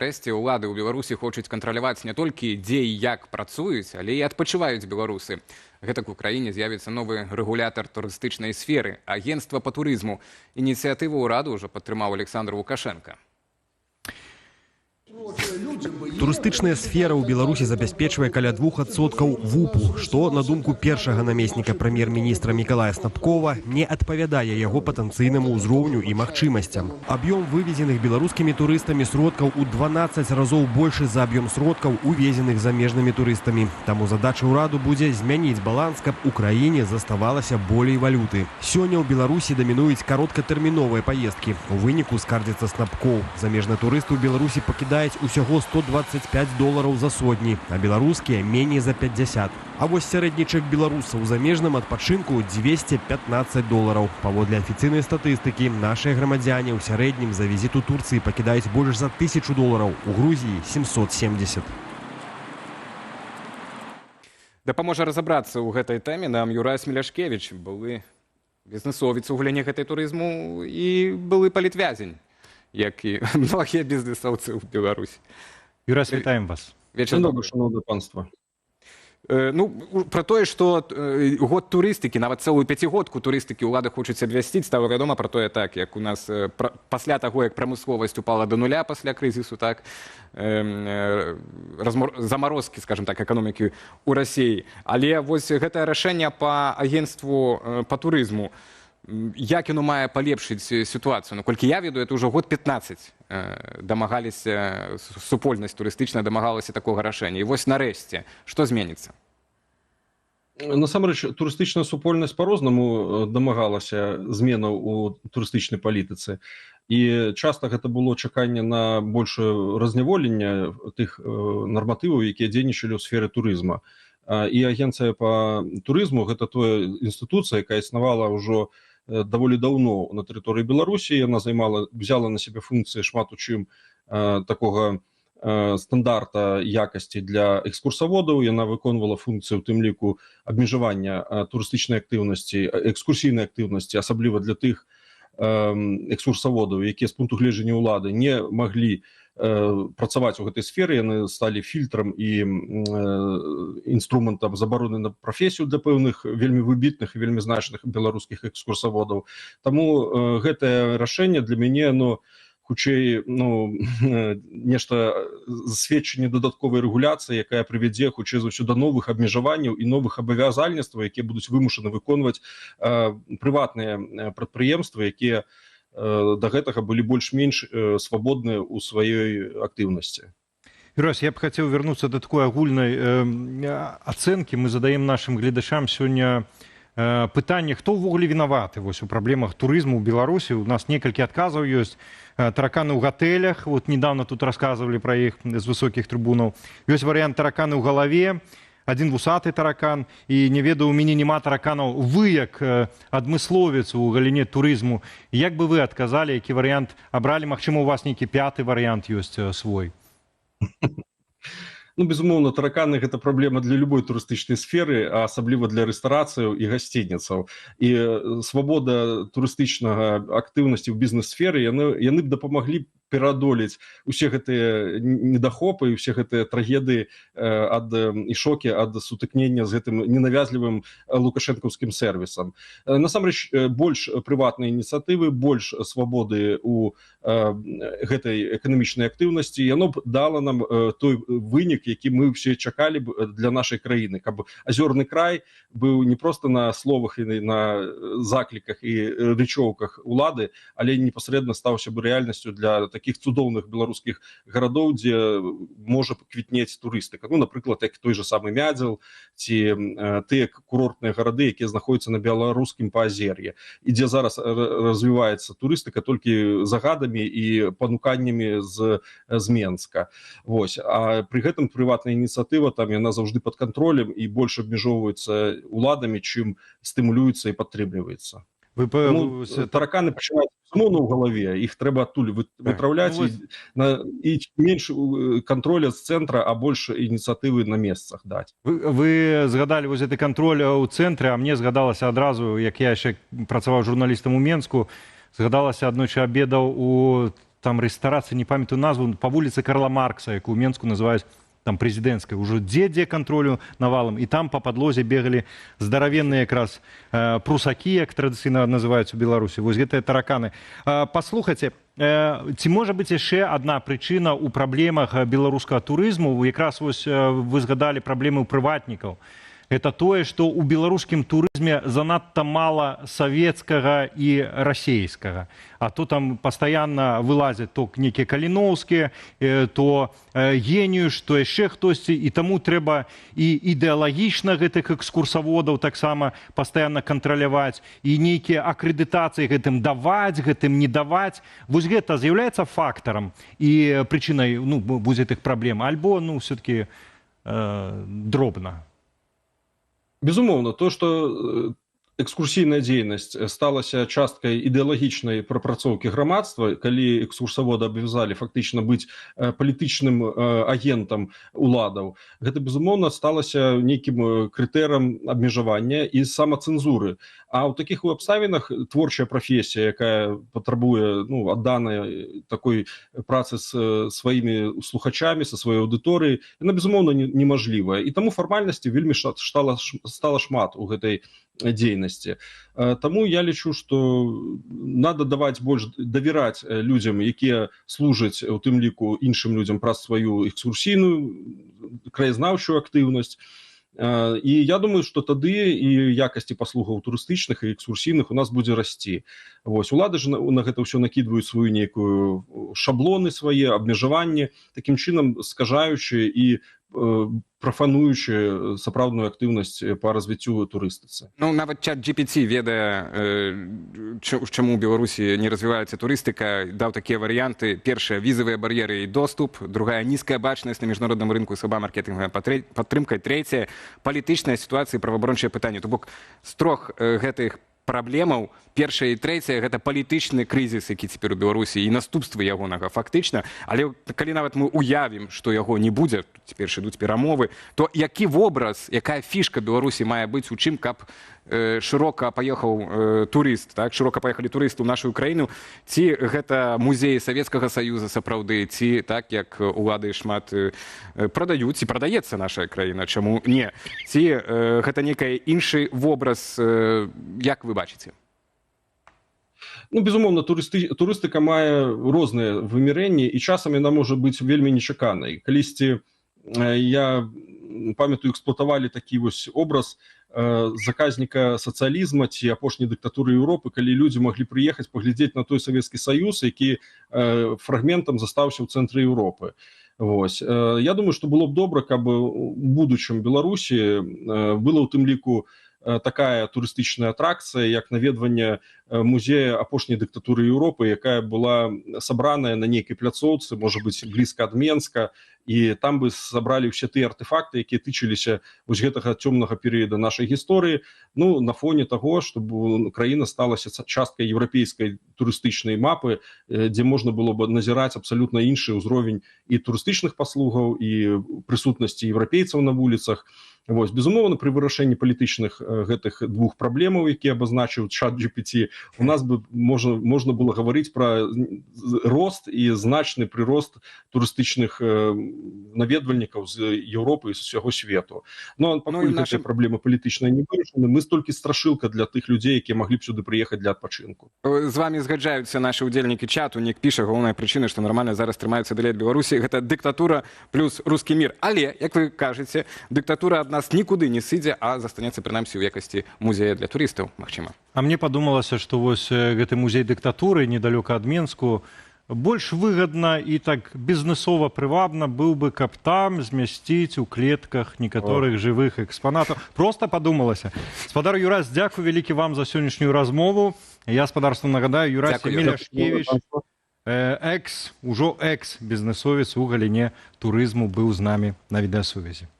Нарэшце ўлады ў Беларусі хочуць кантраляваць не толькі дзе і як працуюць, але і адпачываюць беларусы. Гэтак у краіне з'явіцца новы рэгулятар турыстычнай сферы – агенцтва па турызму. Ініцыятыву ўраду ўжо падтрымаў Александр Лукашенко. Турыстычная сфера ў Беларусі забяспечвае каля 2% ВУПу, што, на думку першага намесніка прэм'ер-міністра Мікалая Снапкова, не адпавядае яго патэнцыйнаму ўзроўню і магчымасцям. Аб'ём вывезеных беларускімі турыстамі сродкаў у 12 разоў большы за аб'ём сродкаў, увезеных замежнымі турыстамі. Таму задача ўраду будзе змяніць баланс, каб у краіне заставалася болей валюты. Сёння ў Беларусі дамінуюць кароткатэрміновыя паездкі. У выніку, скардзіцца Снапкоў, замежныя турысты ў Беларусі пакідаюць усяго $125 за сотні, а беларускія меней за 50. А вось сярэдні чэк беларусаў у замежным адпачынку $215. Паводле афіцыйнай статыстыкі, нашыя грамадзяне ў сярэднім за візіт у Турцыі пакідаюць больш за $1000, у Грузіі 770. Дапаможа разабрацца ў гэтай тэме нам Юрай Смеляшкевіч, былы бізнесовец у галіне гэтай турызму і былы палітвязень, як і многія бізнесоўцы ў Беларусі. Юрай, вітаем вас. Вечар добры. Шановне панства. Пра тое, што год турыстыкі, нават цэлую пяцігодку турыстыкі ўлады хочуць абвясціць, стала вядома пра тое, так, як у нас пасля таго, як прамысловасць упала да нуля пасля крызісу, так, замарозкі, скажем так, эканомікі ў Расіі. Але вось гэтае рашэнне па агенцтву па турызму, як яно мае палепшыць сітуацыю? Наколькі я ведаю, это ўжо год 15 дамагаліся, супольнасць турыстычная дамагалася такога рашэння. І вось нарэшце, што зменіцца? Насамрэч, турыстычная супольнасць па-рознаму дамагалася зменаў у турыстычнай палітыцы. І часта гэта было чаканне на большае разняволенне тых нарматываў, якія дзейнічалі ў сферы турызма. І агенцыя па турызму – гэта тая інстытуцыя, якая існавала ўжо даволі даўно на тэрыторыі Беларусі. Яна взяла на сябе функцыі шмат у чым такога стандарта якасці для экскурсаводаў. Яна выконвала функцыю, у тым ліку, абмежавання турыстычнай актыўнасці, экскурсійнай актыўнасці, асабліва для тых экскурсаводаў, якія з пункту гледжання ўлады не маглі працаваць у гэтай сферы. Яны сталі фільтрам і інструментам забароны на прафесію для пэўных вельмі выбітных і вельмі значных беларускіх экскурсаводаў. Таму гэтае рашэнне для мяне, хутчэй, нешта сведчанне дадатковай рэгуляцыі, якая прывядзе, хутчэй за ўсё, да новых абмежаванняў і новых абавязальніцтваў, якія будуць вымушаны выконваць прыватныя прадпрыемствы, якія да гэтага былі больш-менш свабодныя ў сваёй актыўнасці. Юрай, я б хацеў вярнуцца да такой агульнай ацэнкі. Мы задаем нашым гледачам сёння пытанне, хто ўвогуле вінаваты вось у праблемах турызму ў Беларусі. У нас некалькі адказаў ёсць. Тараканы ў гатэлях, вот недавно тут расказвалі пра іх з высокіх трыбунаў. Ёсць варыянт тараканы ў галаве, один вусаты таракан, і не ведаю, у мяне няма тараканаў. Вы, як адмысловец у галіне турызму, як бы вы адказалі, які варыянт абралі? Магчыма, у вас нейкі пяты варыянт ёсць свой? Безумоўна, тараканы – гэта праблема для любой турыстычнай сферы, а асабліва для рэстарацыяў і гасцініцаў. І свабода турыстычнага актыўнасці ў бізнес-сферы, яны б дапамаглі пераадолець усе гэтыя недахопы і усе гэтыя трагедыі і шокі ад сутыкнення з гэтым ненавязлівым лукашэнкаўскім сервісам. Насамрэч, больш прыватнай ініцыятывы, больш свабоды ў гэтай эканамічнай актыўнасці, яно б дала нам той вынік, які мы ўсе чакалі б для нашай краіны, каб азёрны край быў не проста на словах і на закліках і рэчоўках улады, але непасрэдна стаўся б рэальнасцю для таких цудоўных беларускіх гарадоў, дзе можа квітнець турыстыка. Напрыклад, як той же самы Мядзел, ці тыя курортныя гарады, якія знаходзяцца на беларускім паазер'і, і дзе зараз развіваецца турыстыка толькі загадамі і пануканнямі з Менска. А пры гэтым прыватная ініцыятыва, там яна заўжды пад кантролем і больш абмежоўваецца уладамі, чым стымулюецца і падтрымліваецца. Тараканы пачынаюць ў галаве, іх трэба адтуль вытраўляць, і менш кантроля з цэнтра, а больш ініцыятывы на месцах даць. Вы згадалі вось гэты кантроль у цэнтры, а мне згадалася адразу, як я яшчэ працаваў журналістам у Менску, згадалася аднойчы абедаў у там рэстарацыя, не памятаю назву, па вуліцы Карла Маркса, якую ў Менску называюць там прэзідэнцкай, ужо дзе кантролю навалам, і там па падлозе бегалі здаравенныя якраз прусакі, як традыцыйна называюць у Беларусі, вось гэтыя тараканы. Паслухайце, ці можа быць яшчэ адна прычына ў праблемах беларускага турызму? Якраз вось вы згадалі праблемы ў прыватнікаў. Это тое, што ў беларускім турызме занадта мала савецкага і расейскага. А то там пастаянна вылазяць то нейкія каліноўскія, то геніюш, то яшчэ хтосьці, і таму трэба і ідэалагічна гэтых экскурсаводаў таксама пастаянна кантраляваць, і нейкія акрэдытацыі гэтым даваць, гэтым не даваць. Вось гэта з'яўляецца фактарам і прычынай будзе тых праблем, альбо все-таки дробна. Безумоўна, то, што экскурсійная дзейнасць сталася часткай ідэалагічнай прапрацоўкі грамадства, калі экскурсаводы абавязалі фактычна быць палітычным агентам уладаў, гэта, безумоўна, сталася нейкім крытэрам абмежавання і самацэнзуры. А ў такіх абставінах творчая прафесія, якая патрабуе адданай такой працы з сваімі слухачамі, са сваёй аўдыторыяй, яна, безумоўна, немажлівая. І таму фармальнасці вельмі стала шмат у гэтай дзейнасці. Таму я лічу, што надо даваць больш давяраць людзям, якія служаць у тым ліку іншым людзям праз сваю экскурсійную краязнаўчую актыўнасць. І я думаю, што тады і якасці паслугаў турыстычных і экскурсійных у нас будзе расці. Вось, улады ж на гэта ўсё накідваюць сваю нейкую шаблоны свае, абмежаванні, такім чынам скажаючы і профануючы сапраўдную актыўнасць па развіццю турыстыцы. Нават чат GPT ведае, чаму ў Беларусі не развіваецца турыстыка, даў такія варыянты. Першае, візавыя бар'еры і доступ. Другая, нізкая бачнасць на міжнародным рынку, слаба маркетынгавая падтрымка. Трэцяе, палітычная сітуацыя і праваабарончыя пытанні. То бок, з трох гэтых праблемаў, першае і трэцяе, гэта палітычны крызіс, які цяпер у Беларусі, і наступствы ягонага фактычна. Але калі нават мы уявім, што яго не будзе, цяпер ідуць перамовы, то які вобраз, якая фішка Беларусі мае быць у чым, каб шырока паехаў турыст, так? Шырока паехалі турысты ў нашу краіну, ці гэта музей Савецкага Саюза сапраўды, ці так, як улады шмат прадаюць, ці прадаецца наша краіна, чаму не? Ці гэта некий іншы вобраз, як вы бачыце? Безумоўна, турыстыка мае розныя вымярэнні, і часам яна можа быць вельмі нечаканай. Калісьці, я памятаю, эксплуатавалі такі вось образ заказніка сацыялізма ці апошняй дыктатуры Еўропы, калі людзі маглі прыехаць паглядзець на той Савецкі Саюз, які фрагментам застаўся ў цэнтры Еўропы. Вось. Я думаю, што было б добра, каб у будучым Беларусі была ў тым ліку такая турыстычная атракцыя, як наведванне музея апошняй дыктатуры Еўропы, якая была сабраная на нейкай пляцоўцы, можа быць, блізка ад Менска, і там бы сабралі ўсе тыя артефакты, якія тычыліся вось гэтага цёмнага перыяда нашай гісторыі, на фоне таго, чтобы краіна сталася часткай еўрапейскай турыстычнай мапы, дзе можна было б назіраць абсалютна іншы ўзровень і турыстычных паслугаў, і прысутнасці еўрапейцаў на вуліцах. Вось, безумоўна, пры вырашэнні палітычных гэтых двух праблемаў, які абазначыў чат GPT, у нас бы можна было гаварыць пра рост і значны прырост турыстычных наведвальнікаў з Еўропы і з усяго свету. Пакуль гэтыя праблемы палітычныя не вырашаны, мы столькі страшылка для тых людзей, якія маглі б сюды прыехаць для адпачынку. З вами згаджаюцца нашы ўдзельнікі чату. Нік піша, галоўная прычына, што нармальна зараз трымаюцца далей ад Беларусі, гэта дыктатура плюс рускі мір. Але, як вы кажаце, дыктатура ад нас нікуды не сыдзе, а застанецца прынамсі ў якасці музея для турыстаў, магчыма. А мне падумалася, што вось гэты музей дыктатуры недалёка ад Менску больш выгадна і так бізнесова прывабна быў бы, каб там змясціць у клетках некаторых жывых экспанатаў. Проста падумалася. Спадар Юрась, дзякуй вялікі вам за сённяшнюю размову. Я спадарству нагадаю, Юрась Емеляшкевіч, ужо экс-бізнесовец у галіне турызму быў з намі на відэасувязі.